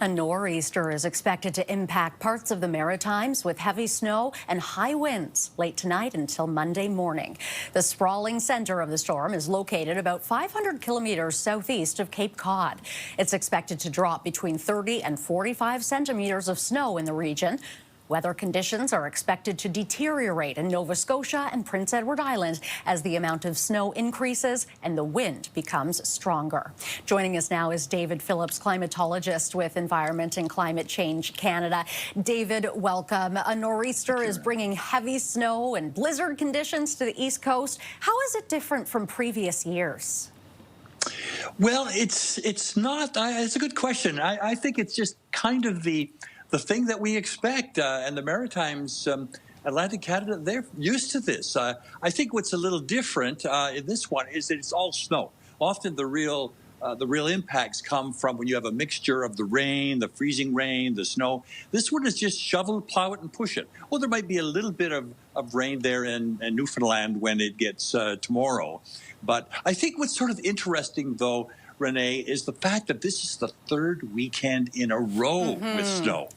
A nor'easter is expected to impact parts of the Maritimes with heavy snow and high winds late tonight until Monday morning. The sprawling center of the storm is located about 500 kilometers southeast of Cape Cod. It's expected to drop between 30 and 45 centimeters of snow in the region. Weather conditions are expected to deteriorate in Nova Scotia and Prince Edward Island as the amount of snow increases and the wind becomes stronger. Joining us now is David Phllips, climatologist with Environment and Climate Change Canada. David, welcome. A nor'easter is bringing heavy snow and blizzard conditions to the East Coast. How is it different from previous years? Well, it's not. It's a good question. I think it's just kind of the thing that we expect, and the Maritimes, Atlantic Canada, they're used to this. I think what's a little different in this one is that it's all snow. Often the real impacts come from when you have a mixture of the rain, the freezing rain, the snow. This one is just shovel it, plow it, and push it. Well, there might be a little bit of rain there in Newfoundland when it gets tomorrow. But I think what's sort of interesting, though, Renee, is the fact that this is the third weekend in a row with snow.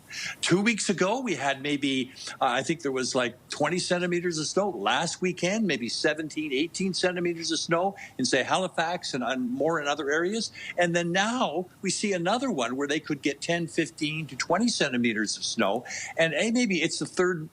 2 weeks ago, we had maybe, I think there was like 20 centimeters of snow. Last weekend, maybe 17, 18 centimeters of snow in, say, Halifax and more in other areas. And then now we see another one where they could get 10, 15 to 20 centimeters of snow. And maybe it's the third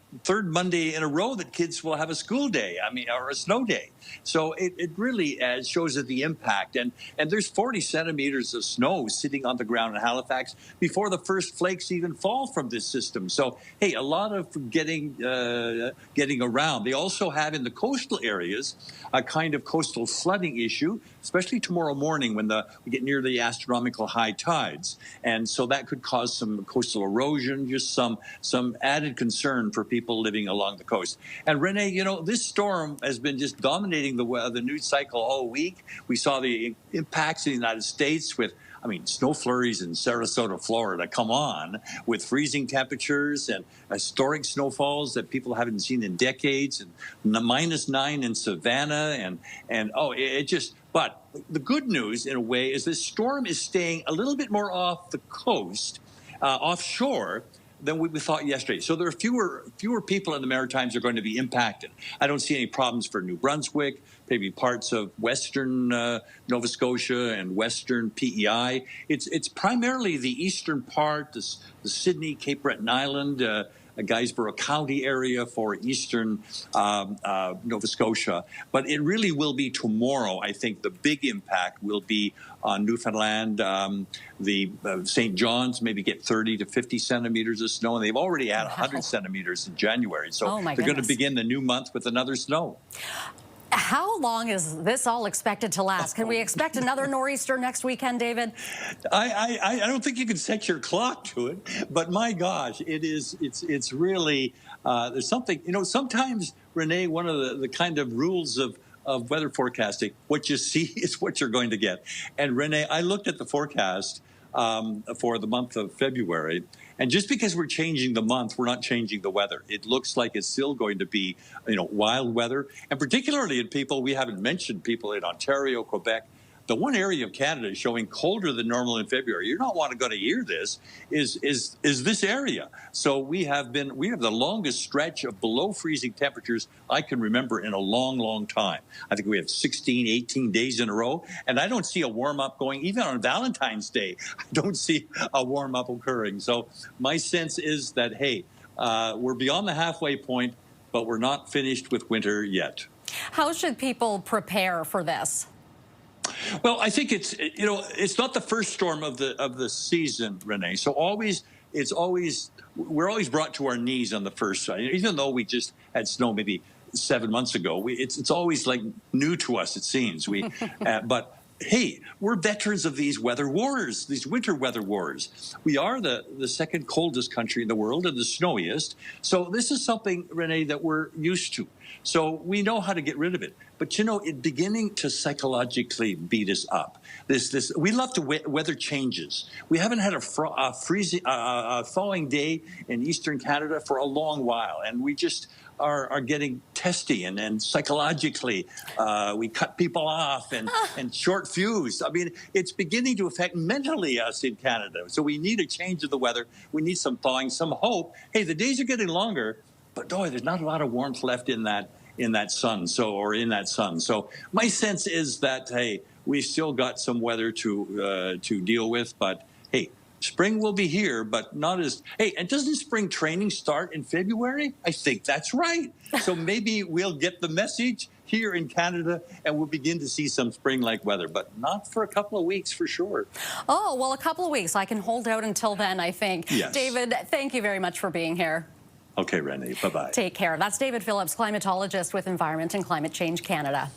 Monday in a row that kids will have a school day, or a snow day. So it really shows the impact. And there's 40 centimeters of snow sitting on the ground in Halifax before the first flakes even fall from this system. So, hey, a lot of getting around. They also have in the coastal areas a kind of coastal flooding issue, especially tomorrow morning when we get near the astronomical high tides. And so that could cause some coastal erosion, just some added concern for people living along the coast. And Renee, this storm has been just dominating the news cycle all week. We saw the impacts in the United States with snow flurries in Sarasota, Florida, come on, with freezing temperatures and historic snowfalls that people haven't seen in decades, and -9 in Savannah, but the good news, in a way, is this storm is staying a little bit more off the coast, offshore, than we thought yesterday. So there are fewer people in the Maritimes are going to be impacted. I don't see any problems for New Brunswick, maybe parts of western Nova Scotia and western PEI. It's primarily the eastern part, the Sydney, Cape Breton Island, Guysborough County area for eastern Nova Scotia. But it really will be tomorrow. I think the big impact will be on Newfoundland. The St. John's maybe get 30 to 50 centimeters of snow, and they've already had 100 centimeters in January. So they're going to begin the new month with another snow. How long is this all expected to last? Can we expect another nor'easter next weekend, David? I don't think you can set your clock to it, but my gosh, it's really, there's something, sometimes, Renee, one of the kind of rules of weather forecasting, what you see is what you're going to get. And Renee, I looked at the forecast for the month of February, and just because we're changing the month, we're not changing the weather. It looks like it's still going to be, wild weather, and particularly in we haven't mentioned people in Ontario, Quebec. The one area of Canada is showing colder than normal in February. You're not going to hear this is this area. So we have the longest stretch of below freezing temperatures I can remember in a long, long time. I think we have 16, 18 days in a row, and I don't see a warm up going even on Valentine's Day. I don't see a warm up occurring. So my sense is that, hey, we're beyond the halfway point, but we're not finished with winter yet. How should people prepare for this? Well, I think it's not the first storm of the season, Renee. So we're always brought to our knees on the first side, even though we just had snow maybe 7 months ago. It's always like new to us, it seems. But hey, we're veterans of these weather wars, these winter weather wars. We are the second coldest country in the world and the snowiest. So this is something, Renee, that we're used to. So we know how to get rid of it. But, it's beginning to psychologically beat us up. We love the weather changes. We haven't had a thawing day in eastern Canada for a long while. And are getting testy and psychologically we cut people off and short fuse. I mean, it's beginning to affect mentally us in Canada. So we need a change of the weather. We need some thawing, some hope. Hey, the days are getting longer, but boy, there's not a lot of warmth left in that sun. So my sense is that, hey, we still got some weather to deal with, but hey, spring will be here, but not as, hey, and doesn't spring training start in February? I think that's right. So maybe we'll get the message here in Canada and we'll begin to see some spring-like weather, but not for a couple of weeks for sure. Oh, well, a couple of weeks. I can hold out until then, I think. Yes. David, thank you very much for being here. Okay, Renee, bye-bye. Take care. That's David Phllips, climatologist with Environment and Climate Change Canada.